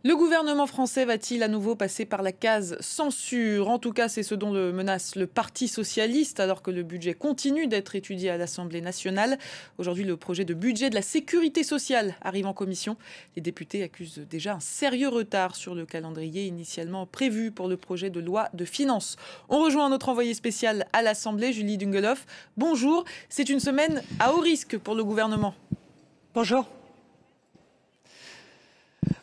Le gouvernement français va-t-il à nouveau passer par la case censure? En tout cas, c'est ce dont le menace le Parti socialiste, alors que le budget continue d'être étudié à l'Assemblée nationale. Aujourd'hui, le projet de budget de la sécurité sociale arrive en commission. Les députés accusent déjà un sérieux retard sur le calendrier initialement prévu pour le projet de loi de finances. On rejoint notre envoyé spécial à l'Assemblée, Julie Dungeloff. Bonjour, c'est une semaine à haut risque pour le gouvernement. Bonjour.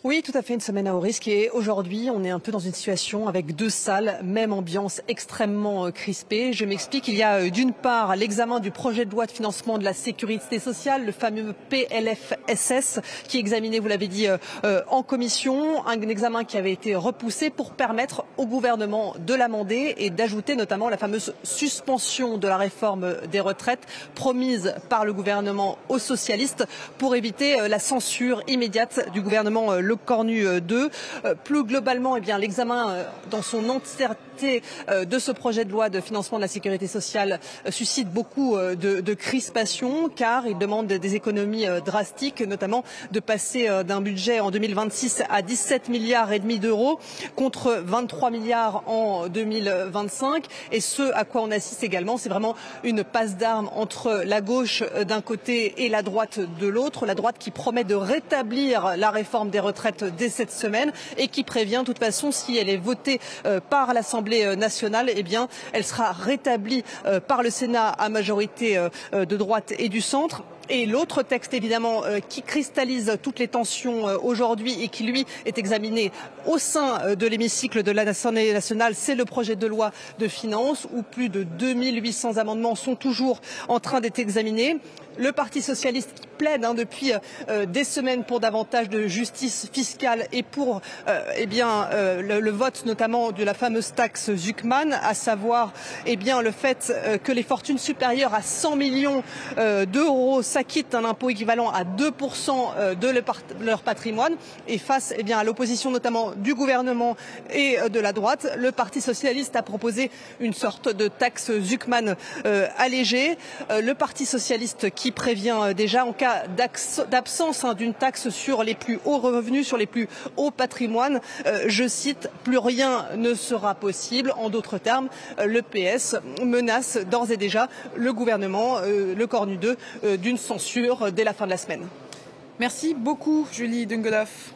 Oui, tout à fait, une semaine à haut risque. Et aujourd'hui, on est un peu dans une situation avec deux salles, même ambiance extrêmement crispée. Je m'explique, il y a d'une part l'examen du projet de loi de financement de la sécurité sociale, le fameux PLFSS, qui est examiné, vous l'avez dit, en commission. Un examen qui avait été repoussé pour permettre au gouvernement de l'amender et d'ajouter notamment la fameuse suspension de la réforme des retraites promise par le gouvernement aux socialistes pour éviter la censure immédiate du gouvernement Le Cornu 2. Plus globalement, l'examen dans son entièreté de ce projet de loi de financement de la sécurité sociale suscite beaucoup de crispation, car il demande des économies drastiques, notamment de passer d'un budget en 2026 à 17 milliards et demi d'euros contre 23 milliards en 2025. Et ce à quoi on assiste également, c'est vraiment une passe d'armes entre la gauche d'un côté et la droite de l'autre. La droite qui promet de rétablir la réforme des retraites dès cette semaine et qui prévient de toute façon, si elle est votée par l'Assemblée nationale, elle sera rétablie par le Sénat à majorité de droite et du centre. Et l'autre texte, évidemment, qui cristallise toutes les tensions aujourd'hui et qui, lui, est examiné au sein de l'hémicycle de l'Assemblée nationale, c'est le projet de loi de finances où plus de 2800 amendements sont toujours en train d'être examinés. Le Parti socialiste qui plaide depuis des semaines pour davantage de justice fiscale et pour le vote notamment de la fameuse taxe Zuckman, à savoir le fait que les fortunes supérieures à 100 millions d'euros s'acquittent d'un impôt équivalent à 2% de leur patrimoine. Et face à l'opposition notamment du gouvernement et de la droite, le Parti socialiste a proposé une sorte de taxe Zuckman allégée. Le Parti socialiste qui prévient déjà en cas d'absence d'une taxe sur les plus hauts revenus, sur les plus hauts patrimoines, je cite, plus rien ne sera possible. En d'autres termes, le PS menace d'ores et déjà le gouvernement, Le Cornu 2, d'une censure dès la fin de la semaine. Merci beaucoup, Julie Dungeloff.